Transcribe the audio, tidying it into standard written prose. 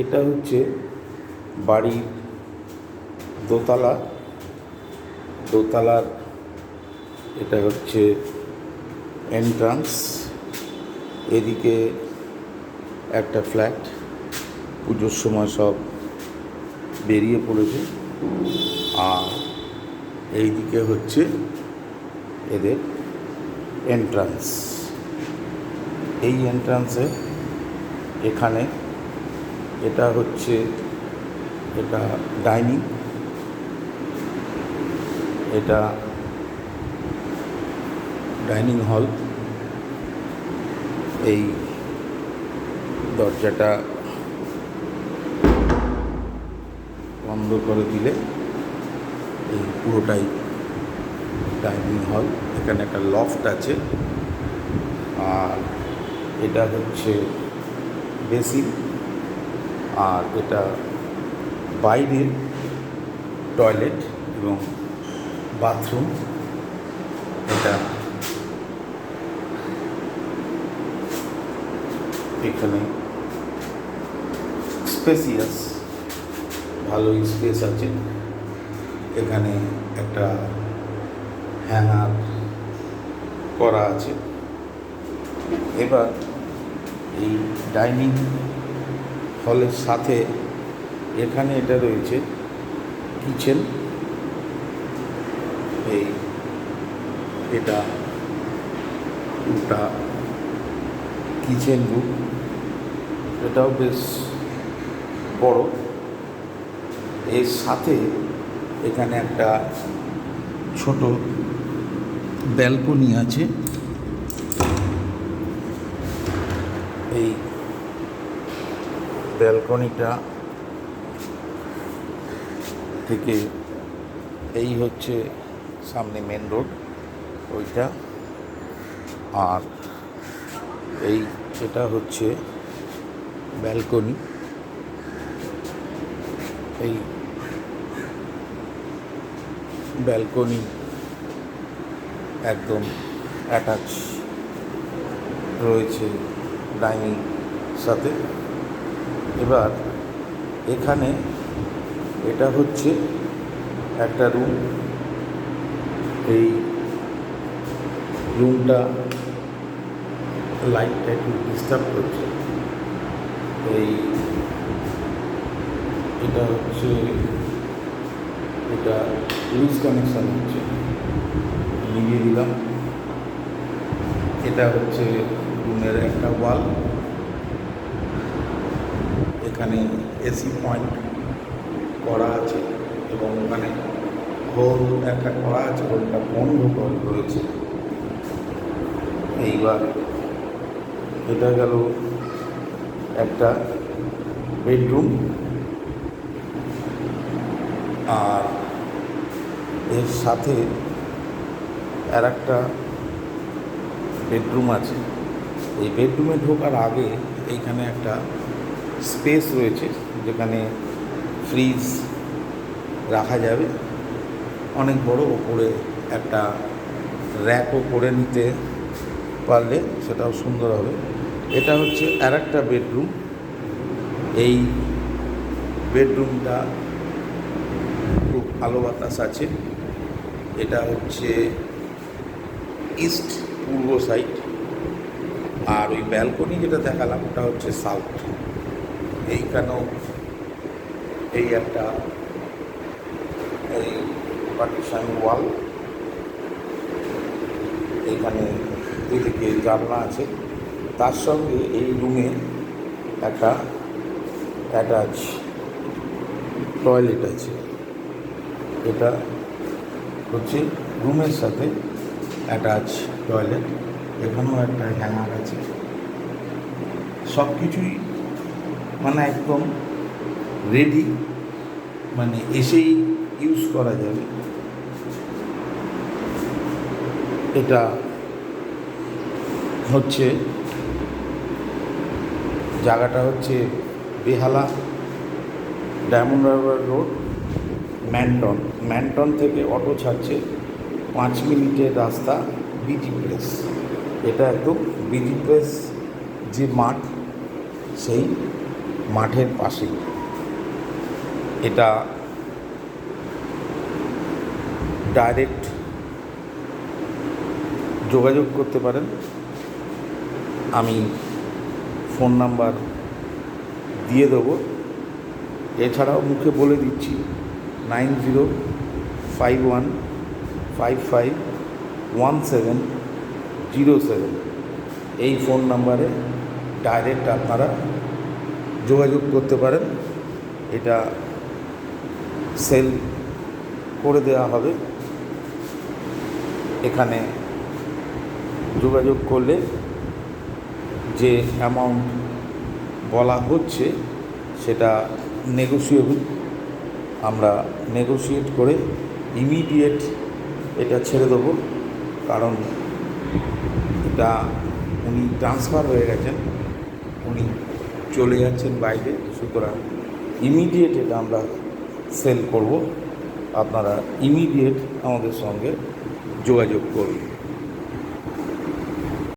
এটা হচ্ছে বাড়ির দোতলার এটা হচ্ছে এন্ট্রান্স। এদিকে একটা ফ্ল্যাট, পুজোর সময় সব বেরিয়ে পড়েছে। আর এইদিকে হচ্ছে এদের এন্ট্রান্স। এই এন্ট্রান্সে এখানে এটা হচ্ছে এটা ডাইনিং, এটা ডাইনিং হল। এই দরজাটা বন্ধ করে দিলে এই পুরোটাই ডাইনিং হল। এখানে একটা লফট আছে। আর এটা হচ্ছে বেসিন, আর এটা বাইরের টয়লেট এবং বাথরুম। এটা এখানে স্পেসিয়াস, ভালোই স্পেস আছে। এখানে একটা হ্যাঙ্গার করা আছে। এবার এই ডাইনিং হলের সাথে এখানে এটা রয়েছে কিচেন। এটা কিচেন রুম, এটাও বেশ বড়। এর সাথে এখানে একটা ছোট ব্যালকনি আছে। এই ব্যালকনিটা থেকে এই হচ্ছে সামনে মেন রোড ওইটা। আর এটা হচ্ছে ব্যালকনি। এই ব্যালকনি একদম অ্যাটাচ রয়েছে ডাইনিং সাথে। এবার এখানে এটা হচ্ছে একটা রুম। এই রুমটা লাইটটা একটু ডিস্টার্ব করছে। এটা হচ্ছে এটা লুজ কানেকশান হচ্ছে, নিভিয়ে দিলাম। এটা হচ্ছে রুমের একটা ওয়াল। এখানে এসি পয়েন্ট করা আছে এবং ওখানে হোল একটা করা আছে, হোলটা বন্ধ করে রয়েছে। এইবার এটা গেল একটা বেডরুম। আর এর সাথে আর একটা বেডরুম আছে। এই বেডরুমে ঢোকার আগে এইখানে একটা স্পেস রয়েছে যেখানে ফ্রিজ রাখা যাবে অনেক বড়। ওপরে একটা র্যাকও করে নিতে পারলে সেটাও সুন্দর হবে। এটা হচ্ছে আর একটা বেডরুম। এই বেডরুমটা খুব ভালো বাতাস আছে। এটা হচ্ছে ইস্ট, পূর্ব সাইড। আর ওই ব্যালকনি যেটা দেখালাম ওটা হচ্ছে সাউথ। এইখানেও এই একটা এই পার্টিশন ওয়াল। এইখানে এদিকে জানলা আছে। তার সঙ্গে এই রুমে একটা অ্যাটাচ টয়লেট আছে। এটা হচ্ছে রুমের সাথে অ্যাটাচ টয়লেট। এখানেও একটা হ্যাঙ্গার আছে। সব কিছুই মানে একদম রেডি, মানে এসেই ইউজ করা যাবে। এটা হচ্ছে জায়গাটা হচ্ছে বেহালা, ডায়মন্ড হারবার রোড, ম্যানটন থেকে অটো ছাড়ছে 5 মিনিটের রাস্তা বিজি প্রেস। এটা একদম বিজি প্রেস যে মাঠ, সেই মাঠের পাশে। এটা ডাইরেক্ট যোগাযোগ করতে পারেন। আমি ফোন নাম্বার দিয়ে দেবো। এছাড়াও মুখে বলে দিচ্ছি 9051551707 এই ফোন নাম্বারে ডাইরেক্ট আপনারা যোগাযোগ করতে পারেন। এটা সেল করে দেওয়া হবে। এখানে যোগাযোগ করলে যে অ্যামাউন্ট বলা হচ্ছে সেটা নেগোশিয়েবল। আমরা নেগোশিয়েট করে ইমিডিয়েট এটা ছেড়ে দেবো, কারণ এটা উনি ট্রান্সফার হয়ে গেছেন, উনি চলে যাচ্ছেন বাইরে, সুতরাং ইমিডিয়েট এটা আমরা সেল করব। আপনারা ইমিডিয়েট আমাদের সঙ্গে যোগাযোগ করুন।